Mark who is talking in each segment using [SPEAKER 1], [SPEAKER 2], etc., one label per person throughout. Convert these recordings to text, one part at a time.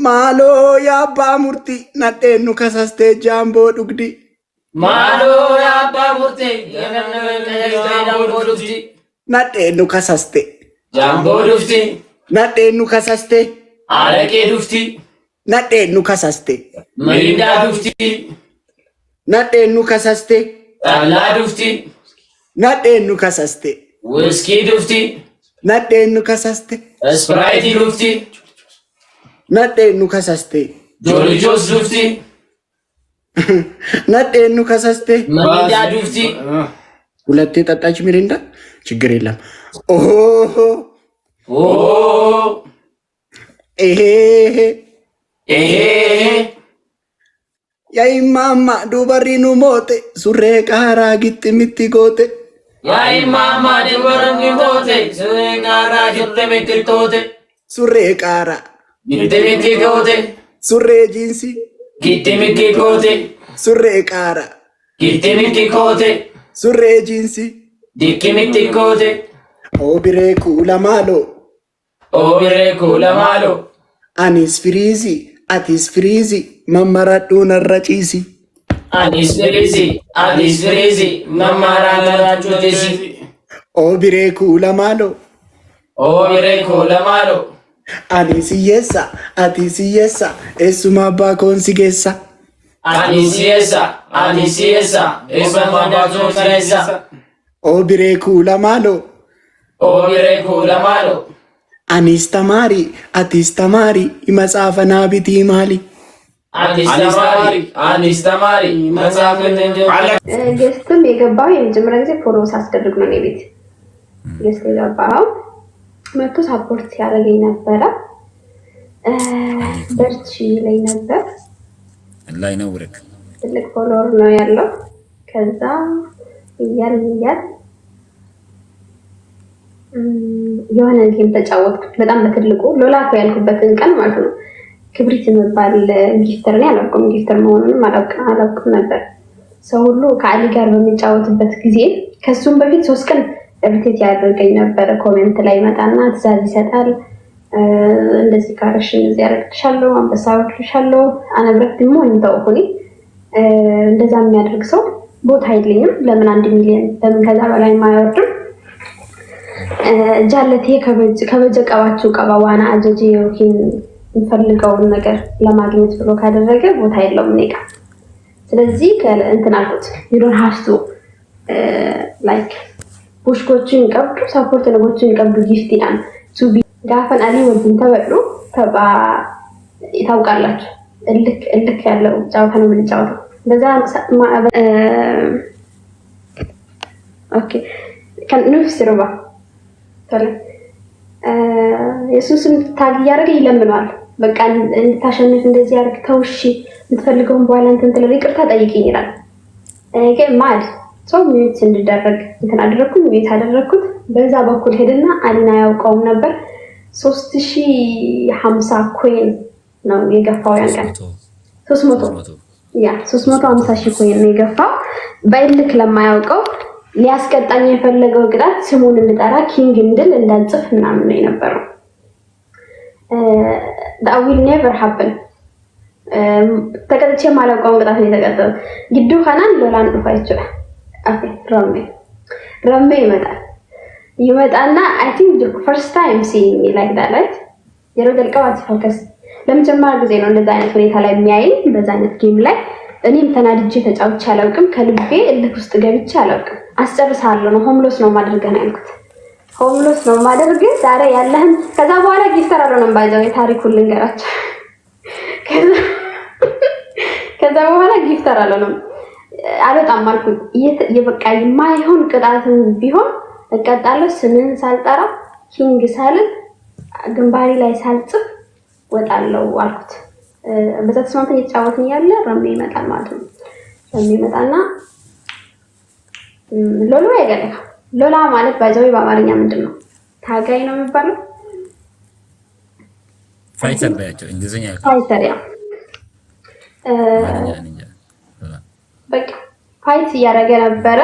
[SPEAKER 1] Malo ya ba murti nadhe nu kasaste jambo dugdi.
[SPEAKER 2] Malo ya ba murti jambo dugdi.
[SPEAKER 1] Nadhe nu kasaste
[SPEAKER 2] jambo dugdi.
[SPEAKER 1] Nadhe nu kasaste
[SPEAKER 2] arake dugdi.
[SPEAKER 1] Nadhe nu kasaste
[SPEAKER 2] mirinda dugdi.
[SPEAKER 1] Nadhe nu kasaste
[SPEAKER 2] talla dugdi.
[SPEAKER 1] Nadhe nu kasaste
[SPEAKER 2] whiskey dugdi.
[SPEAKER 1] Nadhe nu kasaste
[SPEAKER 2] sprite dugdi.
[SPEAKER 1] Nadhe nu kasaste
[SPEAKER 2] Jolly Joes dufti.
[SPEAKER 1] Nadhe nu kasaste
[SPEAKER 2] mirinda dufti.
[SPEAKER 1] ሁለቴ ጠጣች ሚሪንዳ ችግር የለም Yai mama dubarri nu mote surree qaaraa gitti mitti goote.
[SPEAKER 2] Yai mama dubarri nu mote surree qaaraa gitti mitti goote.
[SPEAKER 1] Surree qaaraa
[SPEAKER 2] gitti mitti goote.
[SPEAKER 1] Surree jiinsi
[SPEAKER 2] gitti mitti goote.
[SPEAKER 1] Surree qaaraa
[SPEAKER 2] gitti mitti goote.
[SPEAKER 1] Surree jiinsi
[SPEAKER 2] gitti mitti goote.
[SPEAKER 1] Obiree kuula maaloo.
[SPEAKER 2] Obiree kuula maaloo.
[SPEAKER 1] Anis firiizi atis firiizi mammaradhuu narra ciisi.
[SPEAKER 2] Anis firiizi mammaradhuu ciisi.
[SPEAKER 1] Obiree kuula maaloo.
[SPEAKER 2] Obiree kuula maaloo.
[SPEAKER 1] Anis hiyyeessa atis hiyyeessa eessuma abbaa koonsi geessa.
[SPEAKER 2] Anis hiyyeessa eessuma abbaa koonsi geessa.
[SPEAKER 1] Obiree kuula maaloo.
[SPEAKER 2] Obiree kuula maaloo.
[SPEAKER 1] Anis tamaari atis tamaari matsaafa naa bitii maali.
[SPEAKER 2] Anis tamaari matsaafa
[SPEAKER 3] ገስትም የገባው የመጀመሪያ ጊዜ ፎሎ ሳስደርግ ነው ቤት ገስት የገባው መጥቶ ሳፖርት ያደርገኝ ነበረ። በርቺ ላይ ነበር
[SPEAKER 4] ላይ ነው ወርክ
[SPEAKER 3] ትልቅ ፎሎወር ነው ያለው። ከዛ እያል የሆነ ጌም ተጫወትኩ በጣም በትልቁ ሎላኮ ያልኩበትን ቀን ማለት ነው። ክብሪት የሚባል ጊፍተር ነው ያለውም ጊፍተር መሆኑንም አላውቅም ነበር። ሰው ሁሉ ከአሊ ጋር በሚጫወትበት ጊዜ ከሱም በፊት 3 ቀን እርቴት ያደርገኝ ነበር። ኮሜንት ላይ መጣና ትዕዛዝ ይሰጣል። እንደዚህ ካረሽ እንደዚህ ያደርግሻለሁ አንበሳ ወርድሻለሁ አነብረት ደግሞ እንተውኩኝ። እንደዛ የሚያደርግ ሰው ቦታ አይልኝም። ለምን 1 ሚሊዮን ለምን ከዛ በላይ ማይወርድም ጃለቴ ከበጀ ቀባችሁ ቀባዋና አጀጂ ወኪን እንፈልገውን ነገር ለማግኘት ብሎ ካደረገ ቦታ የለውም ነቃ። ስለዚህ እንትን አልኩት you don't have to like ፑሽኮችን ቀብዱ ሰፖርት ነገሮችን ቀብዱ ጊፍት ይላል to be ጋፈን አሊ ወንድም ተበሉ ተባ ይታውቃላችሁ እልክ ያለው ጫውታ ነው የምንጫወተው በዛ ኦኬ ከንፍስ ረባ ታለ ኢየሱስን ታግ ያረገ ይለምናል። በቃ እንታሸንፍ እንደዚህ ያርግ ተውሺ የምትፈልገውን በኋላ እንትን ትለሪ ይቅርታ ጠይቂኝ ይላል። ግን ማድ ሰው ሚዩት እንድደረግ እንትን አደረኩኝ ሚዩት አደረኩት። በዛ በኩል ሄድና አሊና ያውቀው ነበር 3050 ኮይን ነው የገፋው ያን ቀን 350 ሺህ ኮይን ነው የገፋው። በእልክ ለማያውቀው ሊያስቀጣኝ የፈለገው ቅጣት ስሙን እንድጠራ ኪንግ እንድል እንዳንጽፍ ምናምን ነው የነበረው። that will never happen ተቀጥቼ ማላውቀው ቅጣት ነው የተቀጣው። ግዱ ካናን ዶላን ዱፋይቹ አፌ ረሜ ይመጣና I think the first time seeing me like that right የሮደል ቀዋት ፎከስ ለመጀመሪያ ጊዜ ነው እንደዛ አይነት ሁኔታ ላይ የሚያየኝ በዛ አይነት ጌም ላይ እኔም ተናድጄ ተጫውቼ አላውቅም። ከልቤ እልክ ውስጥ ገብቼ አላውቅም። አስጨርሳለሁ ነው ሆምሎስ ነው ማድረግ ነው ያልኩት። ሆምሎስ ነው ማድረግ ዛሬ ያለህን ከዛ በኋላ ጊፍተር አለው ባይዘው ታሪኩን ልንገራችሁ። ከዛ በኋላ ጊፍተር አለው አልወጣም አልኩት። የበቃ የማይሆን ቅጣት ቢሆን እቀጣለሁ ስምን ሳልጠራ ኪንግ ሳልል ግንባሬ ላይ ሳልጽፍ ወጣለሁ አልኩት። በዛ ተስማምተን እየተጫወትን ያለ ረሜ ይመጣል ማለት ነው። ረሜ ይመጣና ሎሎ ያገለካ ሎላ ማለት ባይዘው በአማርኛ ምንድነው? ታጋይ ነው የሚባለው።
[SPEAKER 4] ፋይተር ባያቸው እንግሊዘኛ
[SPEAKER 3] ፋይተር ያ በቃ ፋይት ያረገ ነበረ።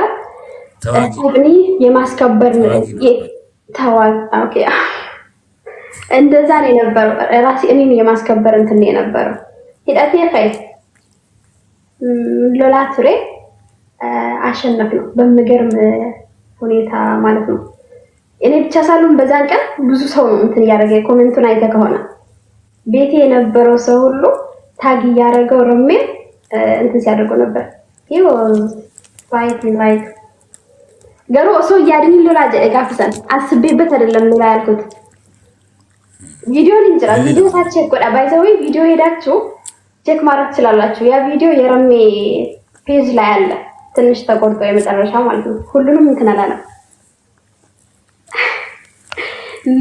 [SPEAKER 3] ተዋጊ የማስከበር ተዋጊ ኦኬ እንደዛ ነው የነበረው። ራሴ እኔን የማስከበር እንትን ነው የነበረው። ሂደቴ ፈይ ሎላ ቱሬ አሸነፍ ነው በሚገርም ሁኔታ ማለት ነው። እኔ ብቻ ሳልሆን በዛን ቀን ብዙ ሰው ነው እንትን ያደረገ ኮሜንቱን አይተህ ከሆነ ቤቴ የነበረው ሰው ሁሉ ታግ ያደረገው ረሜ እንትን ሲያደርገው ነበር። ይሄ ፋይት ላይክ ገሩ ኦሶ ያድኒ ሎላ ጋፍሰን አስቤበት አይደለም ሎላ ያልኩት ቪዲዮን እንጀራ ቪዲዮ ታች ቆዳ ባይዘው ቪዲዮ ሄዳችሁ ቼክ ማድረግ ትችላላችሁ። ያ ቪዲዮ የረሜ ፔጅ ላይ አለ። ትንሽ ተቆርጦ የመጨረሻ ማለት ነው። ሁሉንም እንትን አላለም።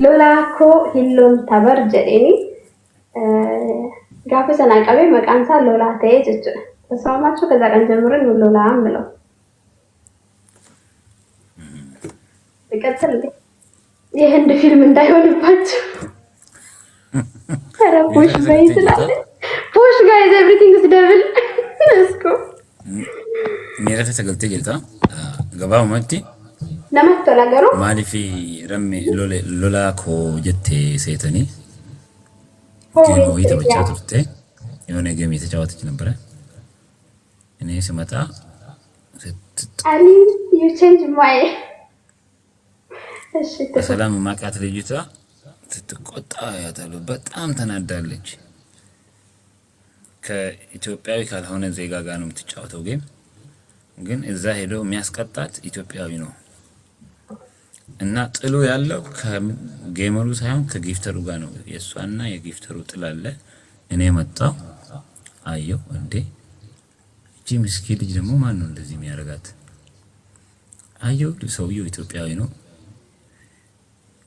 [SPEAKER 3] ሎላ ኮ ሂሎን ታበር ጀዴኒ ጋፍሰን አቀበ መቃንሳ ሎላ ተይጭ ተስማማችሁ። ከዛ ቀን ጀምረን ሎላ አምለው ይቀጥል። የህንድ ፊልም እንዳይሆንባችሁ ፑሽ ባይዝላል ፑሽ ጋይዝ ኤቭሪቲንግ ኢዝ ደብል እስኮ
[SPEAKER 4] ሜራ ተገልጤ ጀልታ ገባው ማቲ
[SPEAKER 3] ነመቶ ለገሩ
[SPEAKER 4] ማሊፊ ረሜ ሎላ ኮ ጀቴ ሴተኒ ጌሞ ይተበቻ ትርቴ የሆነ ጌም የተጫወተች ነበረ። እኔ ስመጣ
[SPEAKER 3] አሊ ዩ ቼንጅ ማይ
[SPEAKER 4] ሰላም ማቃት ልጅቷ ስትቆጣ ያታሉ በጣም ተናዳለች። ከኢትዮጵያዊ ካልሆነ ዜጋ ጋር ነው የምትጫወተው ጌም፣ ግን እዛ ሄዶ የሚያስቀጣት ኢትዮጵያዊ ነው እና ጥሉ ያለው ከጌመሩ ሳይሆን ከጊፍተሩ ጋር ነው። የሷና የጊፍተሩ ጥል አለ። እኔ መጣው አየው እንዴ እቺ ምስኪን ልጅ ደግሞ ማን ነው እንደዚህ የሚያረጋት? አየው ሰውየው ኢትዮጵያዊ ነው።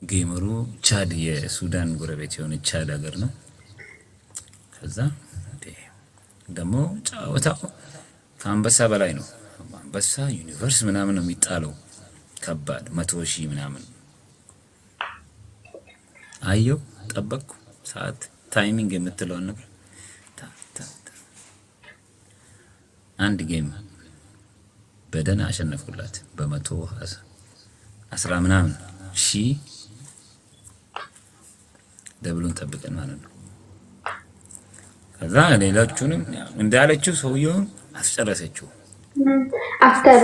[SPEAKER 4] ጌመሩ ቻድ የሱዳን ጎረቤት የሆነ ቻድ ሀገር ነው። ከዛ ደግሞ ጫወታው ከአንበሳ በላይ ነው። አንበሳ ዩኒቨርስ ምናምን ነው የሚጣለው ከባድ 100,000 ምናምን። አየው ጠበቅኩ ሰዓት ታይሚንግ የምትለው ነገር አንድ ጌም በደና አሸነፍኩላት በ110 ምናምን ሺ ደብሉን ጠብቀን ማለት ነው። ከዛ ሌሎቹንም እንዳለችው ሰውየውን አስጨረሰችው።
[SPEAKER 3] አፍተር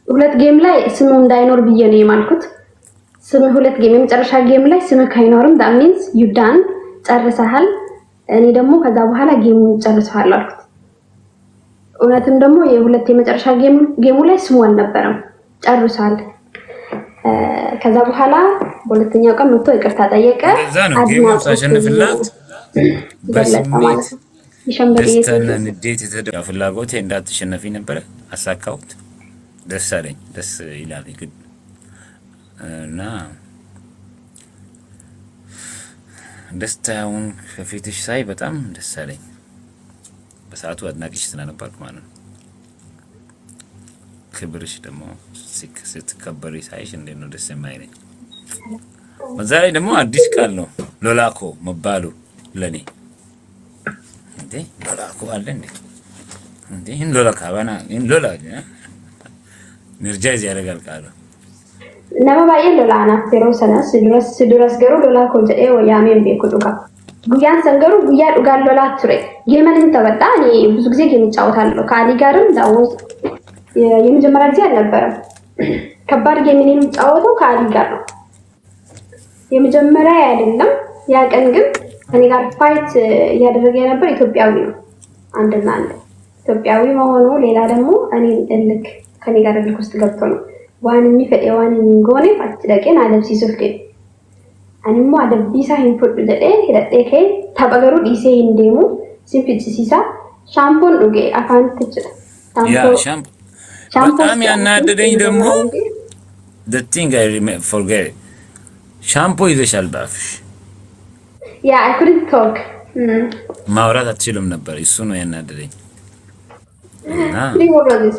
[SPEAKER 3] ሁለት ጌም ላይ ስሙ እንዳይኖር ብዬ ነው የማልኩት። ስሙ ሁለት ጌም የመጨረሻ ጌም ላይ ስሙ ካይኖርም that means you done ጨርሰሃል። እኔ ደግሞ ከዛ በኋላ ጌሙን ጨርሰሃል አልኩት። እውነትም ደግሞ የሁለት የመጨረሻ ጌሙ ላይ ስሙ አልነበረም ጨርሷል። ከዛ በኋላ በሁለተኛው ቀን መጥቶ ይቅርታ ጠየቀ።
[SPEAKER 4] አድማው ሳሸንፍላት በስሜት ደስታና ንዴት የተደረገ ፍላጎቴ እንዳትሸነፊ ነበር። አሳካሁት። ደስ አለኝ። ደስ ይላል ግን እና ደስታውን ከፊትሽ ሳይ በጣም ደስ አለኝ። በሰዓቱ አድናቂሽ ስለነበርኩ ማለት ነው። ክብርሽ ደግሞ ስትከበሪ ሳይሽ እንዴት ነው ደስ የማይለኝ። በዛ ላይ ደግሞ አዲስ ቃል ነው ሎላኮ መባሉ ለኔ። እንዴ ሎላኮ አለ እንዴ ሎላካ ባና ሎላ ንርጃዝ ያደርጋል ቃሉ
[SPEAKER 3] ነባባዬ ሎላና ፌሮ ሰነስ ድረስ ገሩ ሎላኮ ጀኤ ወያሜን ቤኩዱጋ ጉያን ሰንገሩ ጉያ ዱጋ ሎላ ቱሬ ጌመንን ተበጣ። እኔ ብዙ ጊዜ ጌም እጫወታለሁ ከአሊ ጋርም ዳውስ የመጀመሪያ ጊዜ አልነበረም። ከባድ ጌም እኔን የምጫወተው ከአሊ ጋር ነው። የመጀመሪያ አይደለም። ያ ቀን ግን ከኔ ጋር ፋይት ያደረገ የነበር ኢትዮጵያዊ ነው። አንድና አንድ ኢትዮጵያዊ መሆኑ ሌላ ደግሞ እኔ እልክ ከኔ ጋር እልክ ውስጥ ገብቶ ነው ዋን የሚፈጥ ዋን እንጎኔ አትደቀን አለብሲ ሱፍከ አንሞ አደብisa hinfudhu jedhe hidhadhe tapagaru dhiise hindeemu sinfichisiisa ሻምፖን ዱጌ አፋን ትችላ
[SPEAKER 4] ሻምፖ በጣም ያናደደኝ ደግሞ the thing I forget ሻምፖ ይዘሻል ባፍሽ
[SPEAKER 3] I couldn't talk
[SPEAKER 4] ማውራት አትችልም ነበር። እሱ ነው ያናደደኝ። እና
[SPEAKER 3] ሊሞሮዝ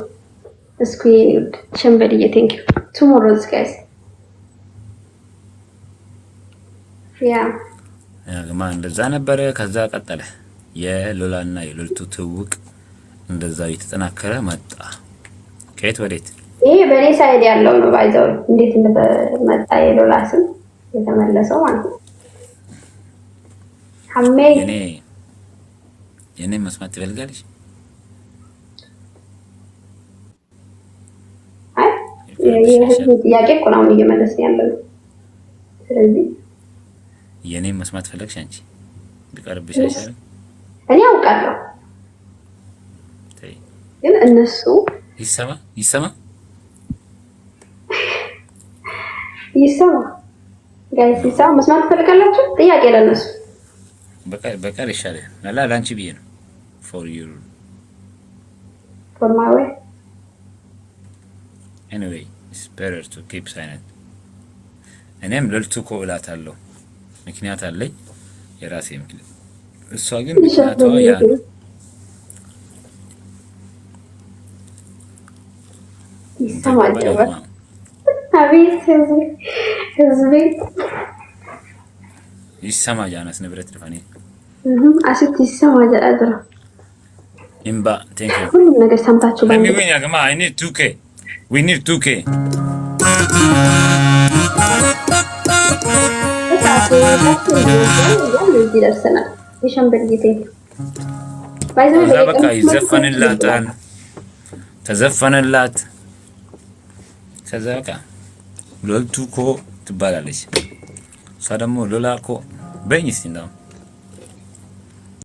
[SPEAKER 3] ስኩዊን ሸምበዲ ቴንክ ዩ ቱሞሮዝ ጋይስ ያ
[SPEAKER 4] እንደዛ ነበረ። ከዛ ቀጠለ የሎላና የሎልቱ ትውውቅ እንደዛው የተጠናከረ መጣ። ከየት ወዴት?
[SPEAKER 3] ይሄ በኔ ሳይድ ያለው ነው ባይዘው እንዴት እንደመጣ የሎላ ስም የተመለሰው ማለት ነው። ሐሜ
[SPEAKER 4] የኔ መስማት ትፈልጋለሽ?
[SPEAKER 3] አይ የህዝብ ጥያቄ እኮ ነው እየመለስን ያለው። ስለዚህ
[SPEAKER 4] የኔ መስማት ፈለግሽ አንቺ ቢቀርብሽ አይሻልም?
[SPEAKER 3] እኔ አውቃለሁ ግን እነሱ
[SPEAKER 4] ይሰማ
[SPEAKER 3] ጋይስ ይሰማ መስማት ትፈልጋላችሁ? ጥያቄ ለነሱ
[SPEAKER 4] በቀር ይሻላል። ለአንቺ ብዬ ነው
[SPEAKER 3] for my way
[SPEAKER 4] anyway it's better to keep silent እኔም ለልቱ እኮ እላታለሁ ምክንያት አለኝ የራሴ ምክንያት እሷ ግን ምክንያቷ ያ ነው
[SPEAKER 3] ይሰማል አቤት ህዝቤ
[SPEAKER 4] ይሰማ ጃናስ ንብረት ልፋኔ
[SPEAKER 3] አሽት ይሰማ ጃድራ
[SPEAKER 4] ኢምባ ቴንክ ዩ
[SPEAKER 3] ሁሉም ነገር ሰምታችሁ
[SPEAKER 4] ባይ ሚጉኝ ያገማ I need 2k we need 2k ከዛ በቃ ይዘፈንላታል ተዘፈነላት ከዛ በቃ ሎልቱ እኮ ትባላለች እሷ ደግሞ ሎላ እኮ በኝ እስቲ እንደው